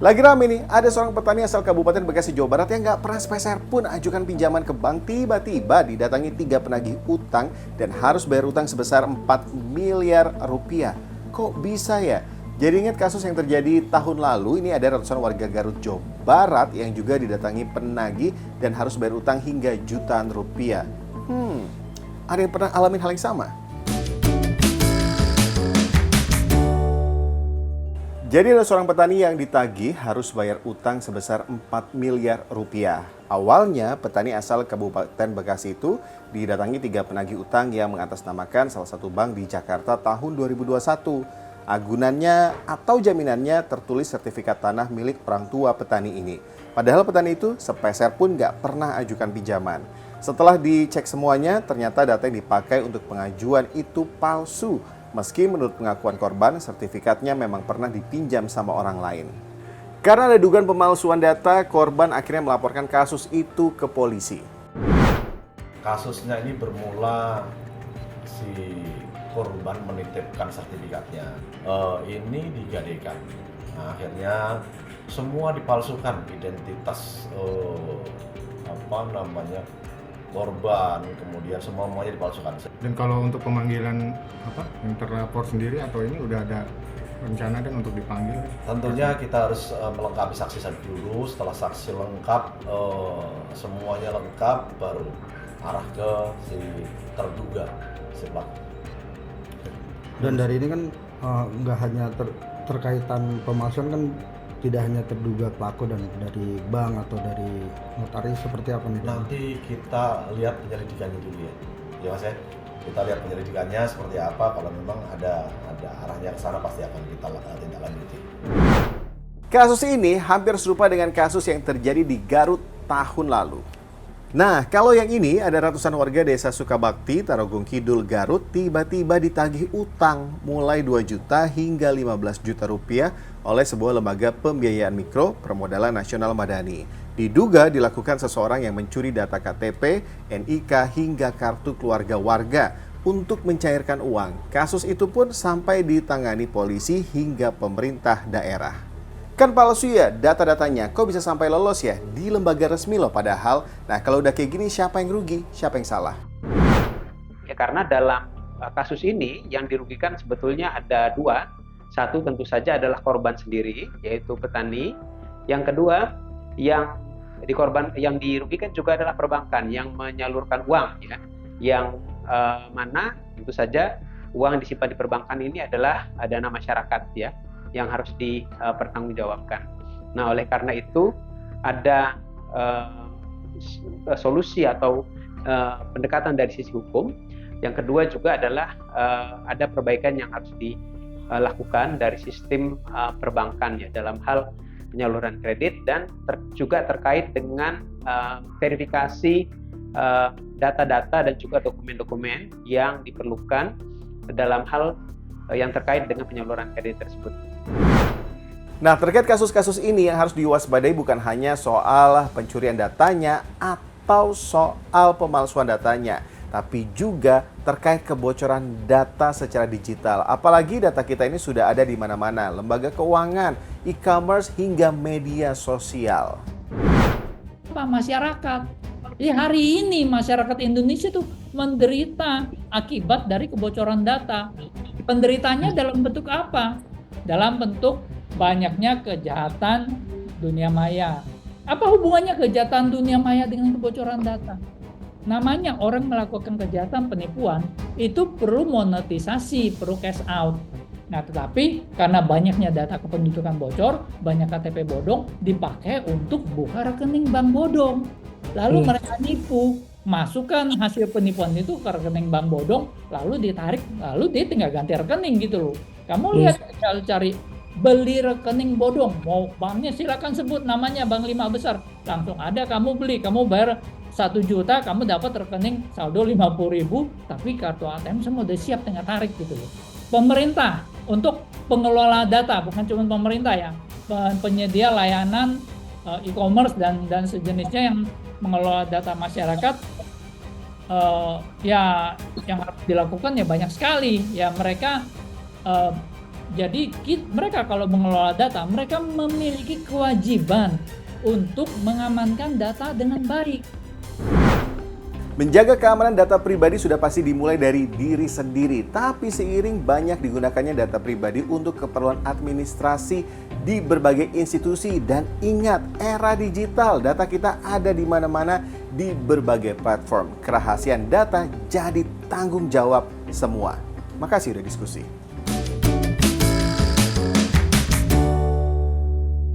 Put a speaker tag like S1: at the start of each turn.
S1: Lagi rame nih, ada seorang petani asal Kabupaten Bekasi, Jawa Barat yang nggak pernah sepeser pun ajukan pinjaman ke bank, tiba-tiba didatangi 3 penagih utang dan harus bayar utang sebesar 4 miliar rupiah. Kok bisa ya? Jadi ingat kasus yang terjadi tahun lalu, ini ada ratusan warga Garut, Jawa Barat yang juga didatangi penagih dan harus bayar utang hingga jutaan rupiah. Ada yang pernah alamin hal yang sama? Jadi ada seorang petani yang ditagih harus bayar utang sebesar 4 miliar rupiah. Awalnya petani asal Kabupaten Bekasi itu didatangi 3 penagih utang yang mengatasnamakan salah satu bank di Jakarta tahun 2021. Agunannya atau jaminannya tertulis sertifikat tanah milik orang tua petani ini. Padahal petani itu sepeser pun nggak pernah ajukan pinjaman. Setelah dicek semuanya, ternyata data yang dipakai untuk pengajuan itu palsu. Meski menurut pengakuan korban, sertifikatnya memang pernah dipinjam sama orang lain. Karena ada dugaan pemalsuan data, korban akhirnya melaporkan kasus itu ke polisi.
S2: Kasusnya ini bermula si korban menitipkan sertifikatnya. Ini digadekan. Nah, akhirnya semua dipalsukan identitas korban, kemudian semuanya dipalsukan.
S3: Dan kalau untuk pemanggilan yang terlapor sendiri atau ini udah ada rencana kan untuk dipanggil?
S2: Tentunya kita harus melengkapi saksi dulu. Setelah saksi lengkap, semuanya lengkap, baru arah ke si terduga, si pelaku.
S4: Dan dari ini kan nggak hanya terkaitan pemalsuan kan, tidak hanya terduga pelaku dan dari bank atau dari notaris, seperti apa nih?
S2: Nanti kita lihat penyelidikannya dulu ya Mas ya. Kita lihat penyelidikannya seperti apa. Kalau memang ada arahnya ke sana, pasti akan kita tindak lanjuti.
S1: Kasus ini hampir serupa dengan kasus yang terjadi di Garut tahun lalu. Nah, kalau yang ini ada ratusan warga desa Sukabakti, Tarogong Kidul, Garut tiba-tiba ditagih utang mulai 2 juta hingga 15 juta rupiah oleh sebuah lembaga pembiayaan mikro permodalan nasional Madani. Diduga dilakukan seseorang yang mencuri data KTP, NIK hingga kartu keluarga warga untuk mencairkan uang. Kasus itu pun sampai ditangani polisi hingga pemerintah daerah. Kan palsu ya data-datanya, kok bisa sampai lolos ya di lembaga resmi loh padahal. Nah kalau udah kayak gini siapa yang rugi, siapa yang salah?
S5: Ya karena dalam kasus ini yang dirugikan sebetulnya ada 2. Satu tentu saja adalah korban sendiri, yaitu petani. Yang kedua yang dirugikan juga adalah perbankan yang menyalurkan uang ya. Yang mana tentu saja uang yang disimpan di perbankan ini adalah dana masyarakat ya, yang harus dipertanggungjawabkan. Nah, oleh karena itu ada solusi atau pendekatan dari sisi hukum. Yang kedua juga adalah ada perbaikan yang harus dilakukan dari sistem perbankan ya dalam hal penyaluran kredit dan juga terkait dengan verifikasi data-data dan juga dokumen-dokumen yang diperlukan dalam hal yang terkait dengan penyaluran kredit tersebut.
S1: Nah, terkait kasus-kasus ini yang harus diwaspadai bukan hanya soal pencurian datanya atau soal pemalsuan datanya, tapi juga terkait kebocoran data secara digital. Apalagi data kita ini sudah ada di mana-mana, lembaga keuangan, e-commerce, hingga media sosial.
S6: Masyarakat, hari ini masyarakat Indonesia tuh menderita akibat dari kebocoran data. Penderitanya dalam bentuk apa? Dalam bentuk banyaknya kejahatan dunia maya. Apa hubungannya kejahatan dunia maya dengan kebocoran data? Namanya orang melakukan kejahatan penipuan itu perlu monetisasi, perlu cash out. Nah, tetapi karena banyaknya data kependudukan bocor, banyak KTP bodong dipakai untuk buka rekening bank bodong. Lalu mereka nipu, masukkan hasil penipuan itu ke rekening bank bodong, lalu ditarik, lalu dia tinggal ganti rekening gitu loh. Kamu lihat, cari beli rekening bodong, mau banknya silakan sebut namanya, bank 5 besar, langsung ada, kamu beli, kamu bayar 1 juta, kamu dapat rekening saldo 50.000, tapi kartu ATM semua udah siap tinggal tarik gitu loh. Pemerintah untuk pengelola data, bukan cuma pemerintah ya, penyedia layanan e-commerce dan sejenisnya yang mengelola data masyarakat, ya yang harus dilakukan ya banyak sekali ya. Mereka Jadi mereka kalau mengelola data, mereka memiliki kewajiban untuk mengamankan data dengan baik.
S1: Menjaga keamanan data pribadi sudah pasti dimulai dari diri sendiri, tapi seiring banyak digunakannya data pribadi untuk keperluan administrasi di berbagai institusi. Dan ingat, era digital, data kita ada di mana-mana di berbagai platform. Kerahasiaan data jadi tanggung jawab semua. Makasih udah diskusi.